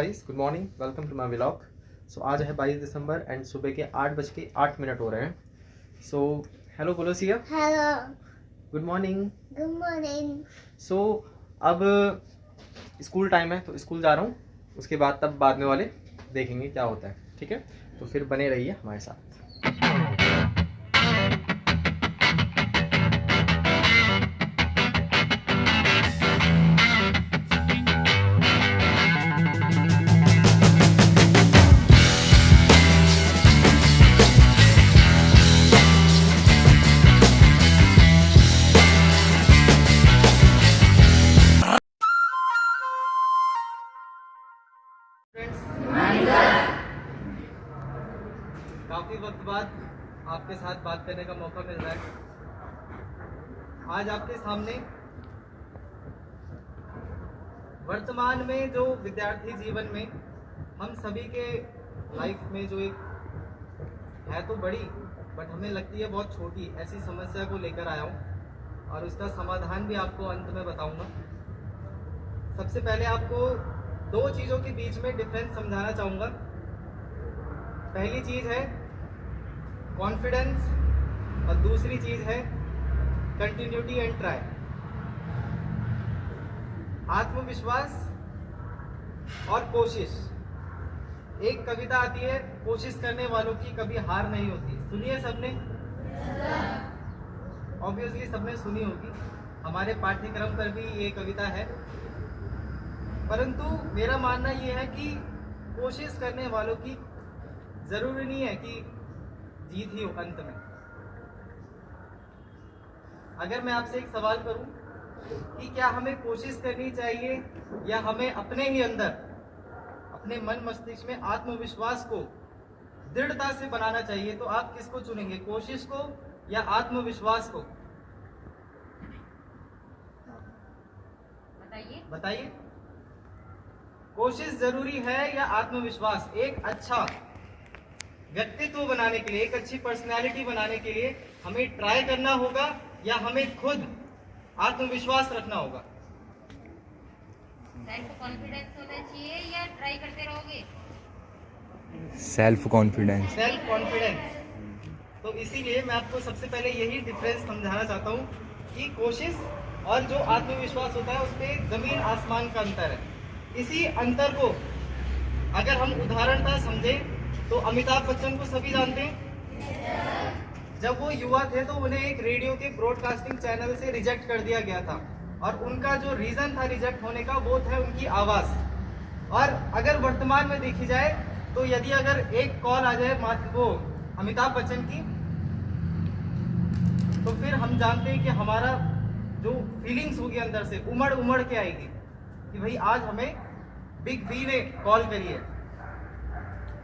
Guys, good morning, welcome to my vlog. So आज है 22 दिसंबर and सुबह के 8:08 हो रहे हैं। सो हेलो बोलो Siya. Hello, good morning. Good morning. So अब स्कूल टाइम है तो स्कूल जा रहा हूँ, उसके बाद तब बाद में वाले देखेंगे क्या होता है, ठीक है। तो फिर बने रहिए हमारे साथ। काफ़ी वक्त बाद आपके साथ बात करने का मौका मिल रहा है। आज आपके सामने वर्तमान में जो विद्यार्थी जीवन में हम सभी के लाइफ में जो एक है तो बड़ी बट हमें लगती है बहुत छोटी ऐसी समस्या को लेकर आया हूँ और उसका समाधान भी आपको अंत में बताऊंगा। सबसे पहले आपको दो चीज़ों के बीच में डिफरेंस समझाना चाहूँगा। पहली चीज़ है कॉन्फिडेंस और दूसरी चीज़ है कंटिन्यूटी एंड ट्राई। आत्मविश्वास और कोशिश। एक कविता आती है, कोशिश करने वालों की कभी हार नहीं होती। सुनिए सबने, ऑब्वियसली सबने सुनी होगी, हमारे पाठ्यक्रम पर भी ये कविता है। परंतु मेरा मानना ये है कि कोशिश करने वालों की जरूरी नहीं है कि जीत ही हो अंत में। अगर मैं आपसे एक सवाल करूं कि क्या हमें कोशिश करनी चाहिए या हमें अपने ही अंदर अपने मन मस्तिष्क में आत्मविश्वास को दृढ़ता से बनाना चाहिए, तो आप किसको चुनेंगे, कोशिश को या आत्मविश्वास को? बताइए। कोशिश जरूरी है या आत्मविश्वास? एक अच्छा व्यक्तित्व बनाने के लिए, एक अच्छी पर्सनालिटी बनाने के लिए हमें ट्राई करना होगा या हमें खुद आत्मविश्वास रखना होगा? सेल्फ कॉन्फिडेंस होना चाहिए या ट्राई करते रहोगे? Self confidence. Self confidence. तो इसीलिए मैं आपको सबसे पहले यही डिफरेंस समझाना चाहता हूँ कि कोशिश और जो आत्मविश्वास होता है उसमें जमीन आसमान का अंतर है। इसी अंतर को अगर हम उदाहरणतः समझें तो अमिताभ बच्चन को सभी जानते हैं। जब वो युवा थे तो उन्हें एक रेडियो के ब्रॉडकास्टिंग चैनल से रिजेक्ट कर दिया गया था और उनका जो रीजन था रिजेक्ट होने का वो था उनकी आवाज़। और अगर वर्तमान में देखी जाए तो यदि अगर एक कॉल आ जाए वो अमिताभ बच्चन की, तो फिर हम जानते हैं कि हमारा जो फीलिंग्स होगी अंदर से उमड़ उमड़ के आएगी कि भाई आज हमें बिग बी ने कॉल करी है।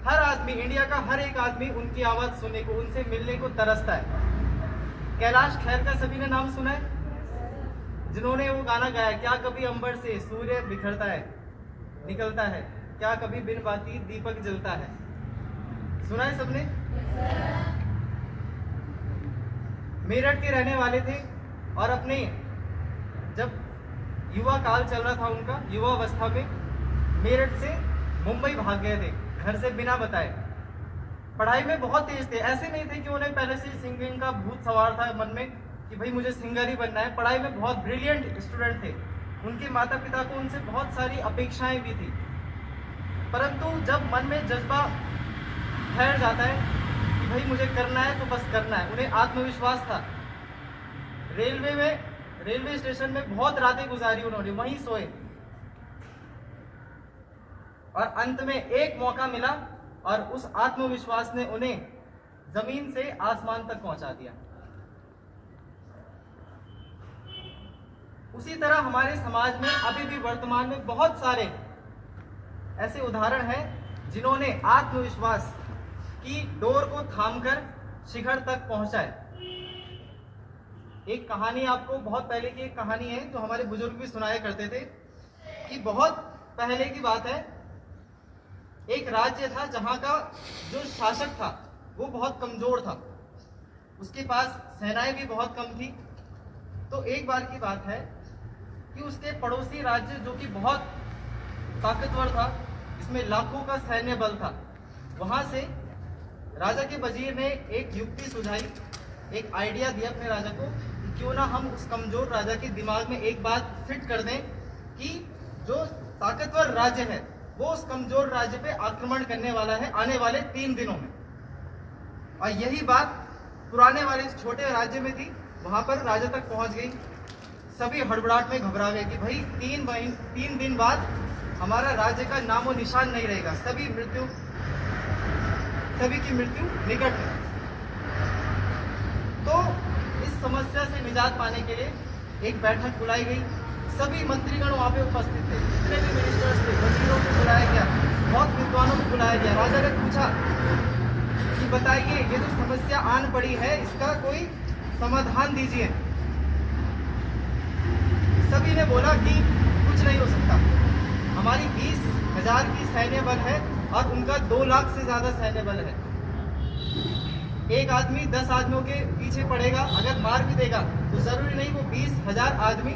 हर आदमी, इंडिया का हर एक आदमी उनकी आवाज सुनने को, उनसे मिलने को तरसता है। कैलाश खेर का सभी ने नाम सुना है, जिन्होंने वो गाना गाया, क्या कभी अंबर से सूर्य बिखरता है निकलता है, क्या कभी बिन बाती दीपक जलता है। सुना है सबने? मेरठ के रहने वाले थे और अपने जब युवा काल चल रहा था उनका, युवा अवस्था में मेरठ से मुंबई भाग गए थे घर से बिना बताए। पढ़ाई में बहुत तेज थे, ऐसे नहीं थे कि उन्हें पहले से सिंगिंग का भूत सवार था मन में कि भाई मुझे सिंगर ही बनना है। पढ़ाई में बहुत ब्रिलियंट स्टूडेंट थे। उनके माता पिता को उनसे बहुत सारी अपेक्षाएं भी थी, परंतु जब मन में जज्बा ठहर जाता है कि भाई मुझे करना है तो बस करना है, उन्हें आत्मविश्वास था। रेलवे स्टेशन में बहुत रातें गुजारी उन्होंने, वहीं सोए और अंत में एक मौका मिला और उस आत्मविश्वास ने उन्हें जमीन से आसमान तक पहुंचा दिया। उसी तरह हमारे समाज में अभी भी वर्तमान में बहुत सारे ऐसे उदाहरण हैं जिन्होंने आत्मविश्वास की डोर को थामकर शिखर तक पहुंचा है। एक कहानी, आपको बहुत पहले की एक कहानी है जो हमारे बुजुर्ग भी सुनाया करते थे कि बहुत पहले की बात है, एक राज्य था जहां का जो शासक था वो बहुत कमजोर था, उसके पास सेनाएं भी बहुत कम थी। तो एक बार की बात है कि उसके पड़ोसी राज्य जो कि बहुत ताकतवर था, जिसमें लाखों का सैन्य बल था। वहां से राजा के वजीर ने एक युक्ति सुझाई, एक आइडिया दिया अपने राजा को कि क्यों ना हम उस कमजोर राजा के दिमाग में एक बात फिट कर दें कि जो ताकतवर राज्य है वो उस कमजोर राज्य पे आक्रमण करने वाला है आने वाले 3 दिनों में। और यही बात पुराने वाले इस छोटे राज्य में थी, वहां पर राजा तक पहुंच गई। सभी हड़बड़ाहट में घबरा गए कि भाई 3 दिन बाद हमारा राज्य का नामो निशान नहीं रहेगा, सभी की मृत्यु निकट है। तो इस समस्या से निजात पाने के लिए एक बैठक बुलाई गई। सभी मंत्रीगण वहां पे उपस्थित थे, जितने भी मिनिस्टर्स थे, वजीरों को बुलाया गया, बहुत विद्वानों को बुलाया गया। राजा ने पूछा कि बताइए ये जो समस्या आन पड़ी है इसका कोई समाधान दीजिए। सभी ने बोला कि कुछ नहीं हो सकता, हमारी 20,000 की सैन्य बल है और उनका 2 लाख से ज्यादा सैन्य बल है। एक आदमी 10 आदमियों के पीछे पड़ेगा, अगर मार भी देगा तो जरूरी नहीं वो 20,000 आदमी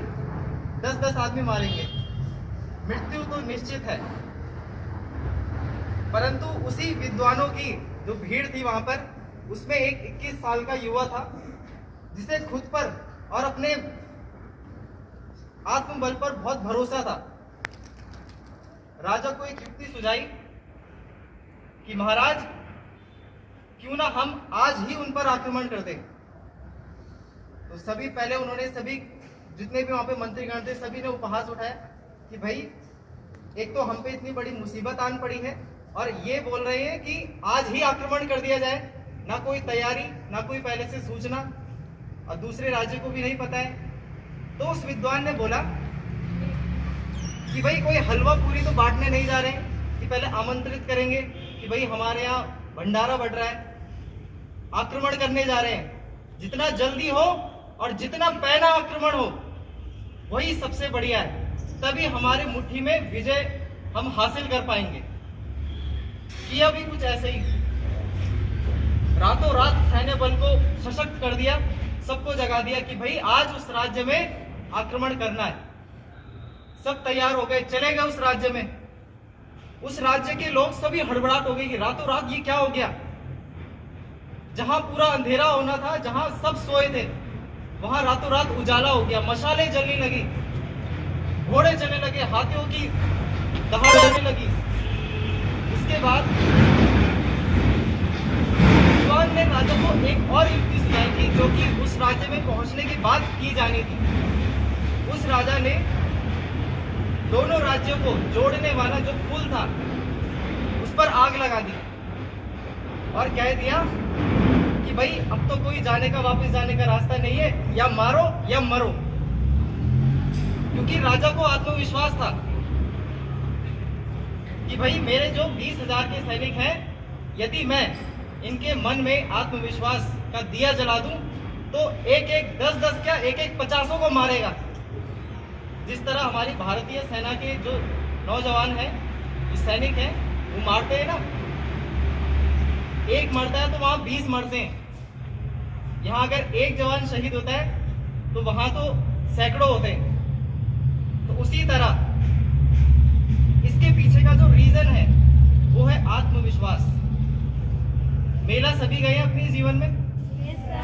10-10 आदमी मारेंगे, मृत्यु तो निश्चित है। परंतु उसी विद्वानों की जो भीड़ थी वहां पर, उसमें एक 21 साल का युवा था जिसे खुद पर और अपने आत्मबल पर बहुत भरोसा था। राजा को एक युक्ति सुझाई कि महाराज क्यों ना हम आज ही उन पर आक्रमण कर दें। तो सभी पहले उन्होंने सभी जितने भी वहां पे मंत्रीगण थे सभी ने उपहास उठाया कि भाई एक तो हम पे इतनी बड़ी मुसीबत आन पड़ी है और ये बोल रहे हैं कि आज ही आक्रमण कर दिया जाए, ना कोई तैयारी ना कोई पहले से सूचना, और दूसरे राज्य को भी नहीं पता है। तो उस विद्वान ने बोला कि भाई कोई हलवा पूरी तो बांटने नहीं जा रहे हैं कि पहले आमंत्रित करेंगे कि भाई हमारे यहाँ भंडारा बढ़ रहा है, आक्रमण करने जा रहे हैं, जितना जल्दी हो और जितना पहला आक्रमण हो वही सबसे बढ़िया है, तभी हमारे मुट्ठी में विजय हम हासिल कर पाएंगे। किया भी कुछ ऐसे ही, रातों रात सैन्य बल को सशक्त कर दिया, सबको जगा दिया कि भाई आज उस राज्य में आक्रमण करना है। सब तैयार हो गए, चले गए उस राज्य में। उस राज्य के लोग सभी हड़बड़ाहट हो गई कि रातों रात ये क्या हो गया। जहां पूरा अंधेरा होना था, जहां सब सोए थे, वहां रातों रात उजाला हो गया, मशालें जलने लगी, घोड़े चलने लगे, हाथियों की दहाड़ आने लगी। उसके बाद विद्वान ने राजा को एक और युक्ति सुनाई थी जो कि उस राज्य में पहुंचने के बाद की जानी थी। उस राजा ने दोनों राज्यों को जोड़ने वाला जो पुल था उस पर आग लगा दी और कह दिया कि भाई अब तो कोई वापस जाने का रास्ता नहीं है, या मारो या मरो। क्योंकि राजा को आत्मविश्वास था कि भाई मेरे जो 20,000 के सैनिक हैं, यदि मैं इनके मन में आत्मविश्वास का दिया जला दूं तो एक 10-10 क्या एक 50 को मारेगा। जिस तरह हमारी भारतीय सेना के जो नौजवान हैं, जो सैनिक हैं, वो मारते हैं ना, एक मरता है तो वहां 20 मरते हैं। यहाँ अगर एक जवान शहीद होता है तो वहां तो सैकड़ों होते हैं। तो उसी तरह इसके पीछे का जो रीजन है वो है आत्मविश्वास। मेला सभी गए हैं अपने जीवन में,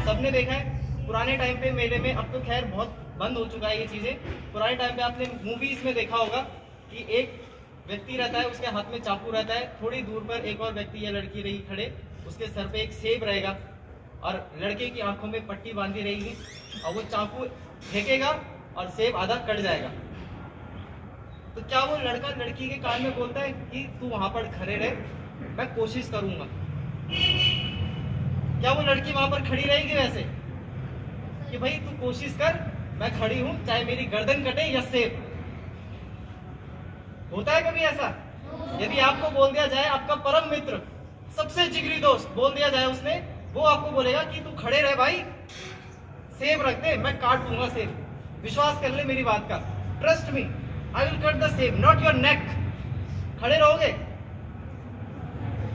सबने देखा है। पुराने टाइम पे मेले में, अब तो खैर बहुत बंद हो चुका है ये चीजें। पुराने टाइम पे आपने मूवीज में देखा होगा कि एक व्यक्ति रहता है, उसके हाथ में चाकू रहता है, थोड़ी दूर पर एक और व्यक्ति या लड़की रही खड़े, उसके सर पे एक सेब रहेगा और लड़के की आंखों में पट्टी बांधी रहेगी और वो चाकू फेंकेगा और सेब आधा कट जाएगा। तो क्या वो लड़का लड़की के कान में बोलता है कि तू वहां पर खड़े रहे, मैं कोशिश करूंगा? क्या वो लड़की वहां पर खड़ी रहेगी वैसे कि भाई तू कोशिश कर, मैं खड़ी हूं, चाहे मेरी गर्दन कटे या सेब? होता है कभी ऐसा? यदि आपको बोल दिया जाए, आपका परम मित्र, सबसे जिगरी दोस्त बोल दिया जाए उसने, वो आपको बोलेगा कि तू खड़े रहे भाई, सेब रख दे, मैं काट दूंगा सेब, विश्वास कर ले मेरी बात का, trust me, I will cut the सेब, नॉट योर नेक। खड़े रहोगे?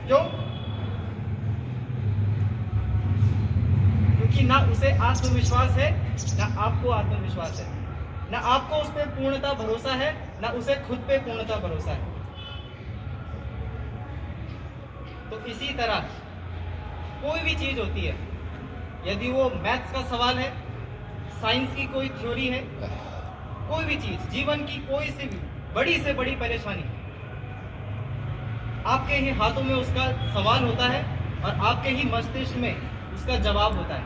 क्यों? क्योंकि ना उसे आत्मविश्वास है, ना आपको आत्मविश्वास है, ना आपको उस पर पूर्णता भरोसा है, ना उसे खुद पे पूर्णता भरोसा है। तो इसी तरह कोई भी चीज़ होती है, यदि वो मैथ्स का सवाल है, साइंस की कोई थ्योरी है, कोई भी चीज़, जीवन की कोई सी भी बड़ी से बड़ी परेशानी, आपके ही हाथों में उसका सवाल होता है और आपके ही मस्तिष्क में उसका जवाब होता है।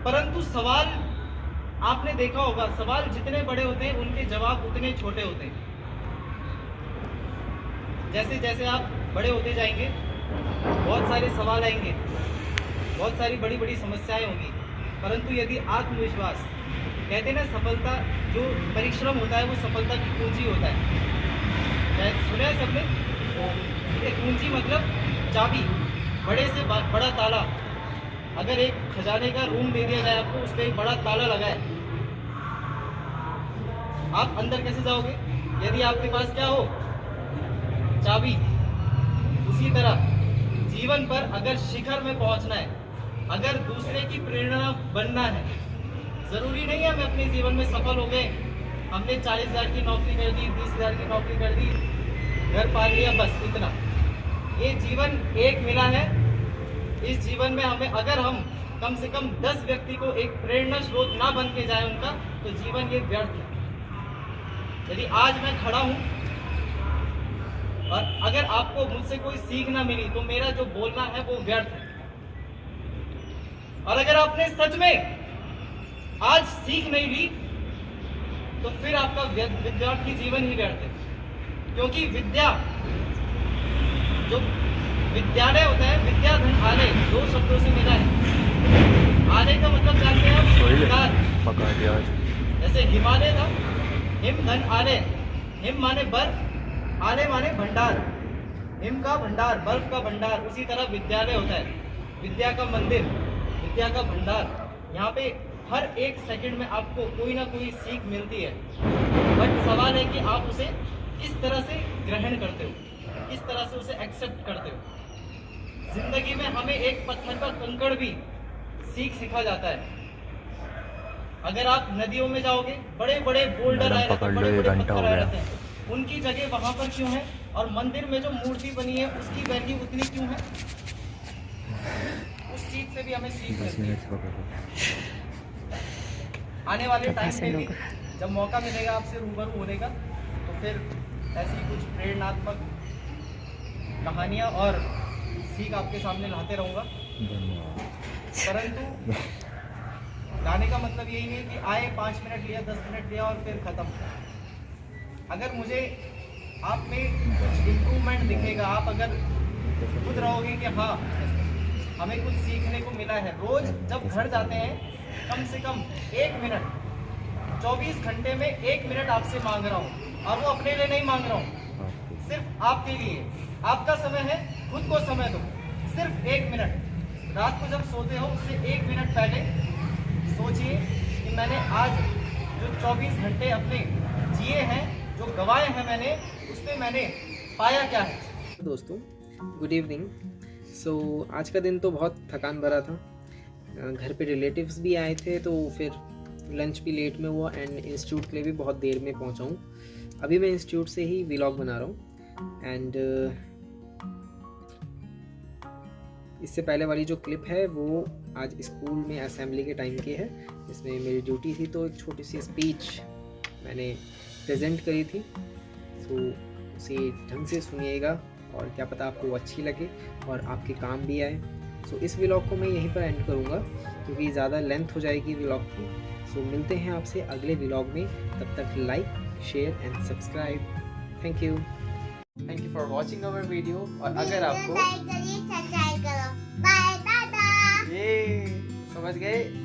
परंतु सवाल, आपने देखा होगा, सवाल जितने बड़े होते हैं उनके जवाब उतने छोटे होते हैं। जैसे जैसे आप बड़े होते जाएंगे बहुत सारे सवाल आएंगे, बहुत सारी बड़ी बड़ी समस्याएं होंगी, परंतु यदि आत्मविश्वास, कहते हैं ना सफलता, जो परिश्रम होता है वो सफलता की कुंजी होता है। सुना है सबने? ये कुंजी मतलब चाबी, बड़े से बड़ा ताला। अगर एक खजाने का रूम दे दिया जाए आपको, उस पर एक बड़ा ताला लगा है, आप अंदर कैसे जाओगे? यदि आपके पास क्या हो? चाबी। उसी तरह जीवन पर अगर शिखर में पहुंचना है, अगर दूसरे की प्रेरणा बनना है, जरूरी नहीं है हमें अपने जीवन में सफल हो गए, हमने 40,000 की नौकरी कर दी, 20,000 की नौकरी कर दी, घर पाल लिया, बस इतना। ये जीवन एक मिला है। इस जीवन में हमें, अगर हम कम से कम 10 व्यक्ति को एक प्रेरणा स्रोत ना बन के जाए उनका, तो जीवन ये व्यर्थ है। यदि आज मैं खड़ा हूं और अगर आपको मुझसे कोई सीख ना मिली, तो मेरा जो बोलना है वो व्यर्थ है। और अगर आपने सच में आज सीख नहीं ली, तो फिर आपका विद्यार्थी जीवन ही व्यर्थ है। क्योंकि विद्या, जो विद्यालय होता है, विद्या धन आलय, 2 शब्दों से मिला है। आलय का मतलब जानते हैं आप? जैसे हिमालय था, हिम धन आलय, हिम माने बर्फ, आलय माने भंडार, हिम का भंडार, बर्फ का भंडार। उसी तरह विद्यालय होता है, विद्या का मंदिर, विद्या का भंडार। यहाँ पे हर एक सेकंड में आपको कोई ना कोई सीख मिलती है, बट सवाल है कि आप उसे किस तरह से ग्रहण करते हो, किस तरह से उसे एक्सेप्ट करते हो। जिंदगी में हमें एक पत्थर का कंकड़ भी सीख सिखा जाता है। अगर आप नदियों में जाओगे, बड़े बड़े बोल्डर आए रहते हैं, बड़े बड़े पत्थर आए रहते हैं, उनकी जगह वहां पर क्यों है? और मंदिर में जो मूर्ति बनी है उसकी वैल्यू उतनी क्यों है? उस चीज से भी हमें सीख मिलती है। आने वाले टाइम में भी जब मौका मिलेगा आपसे रूबरू होने का, तो फिर ऐसी कुछ प्रेरणात्मक कहानियाँ और सीख आपके सामने लाते रहूँगा। परंतु लाने का मतलब यही नहीं कि आए 5 मिनट लिया, 10 मिनट लिया और फिर ख़त्म। अगर मुझे आप में कुछ इम्प्रूवमेंट दिखेगा, आप अगर खुद रहोगे कि हाँ हमें कुछ सीखने को मिला है, रोज़ जब घर जाते हैं कम से कम 1 मिनट, 24 घंटे में 1 मिनट आपसे मांग रहा हूँ, और वो अपने लिए नहीं मांग रहा हूँ, सिर्फ आपके लिए। आपका समय है, खुद को समय दो, सिर्फ 1 मिनट। रात को जब सोते हो उससे 1 मिनट पहले सोचिए कि मैंने आज जो 24 घंटे अपने जिए हैं, जो गवाए हैं मैंने, उसमें मैंने पाया क्या है। दोस्तों गुड इवनिंग। सो आज का दिन तो बहुत थकान भरा था। घर पे रिलेटिव्स भी आए थे, तो फिर लंच भी लेट में हुआ एंड इंस्टीट्यूट के लिए भी बहुत देर में पहुंचा हूँ। अभी मैं इंस्टीट्यूट से ही व्लॉग बना रहा हूँ एंड इससे पहले वाली जो क्लिप है वो आज स्कूल में असेंबली के टाइम की है। इसमें मेरी ड्यूटी थी, तो एक छोटी सी स्पीच मैंने प्रेजेंट करी थी। तो उसे ढंग से सुनिएगा और क्या पता आपको अच्छी लगे और आपके काम भी आए। सो इस व्लॉग को मैं यहीं पर एंड करूँगा क्योंकि ज़्यादा लेंथ हो जाएगी व्लॉग की। सो मिलते हैं आपसे अगले व्लॉग में, तब तक like, share and subscribe. Thank you for watching our video. और अगर आपको सब्सक्राइब करो, बाय, टाटा। ये समझ गए।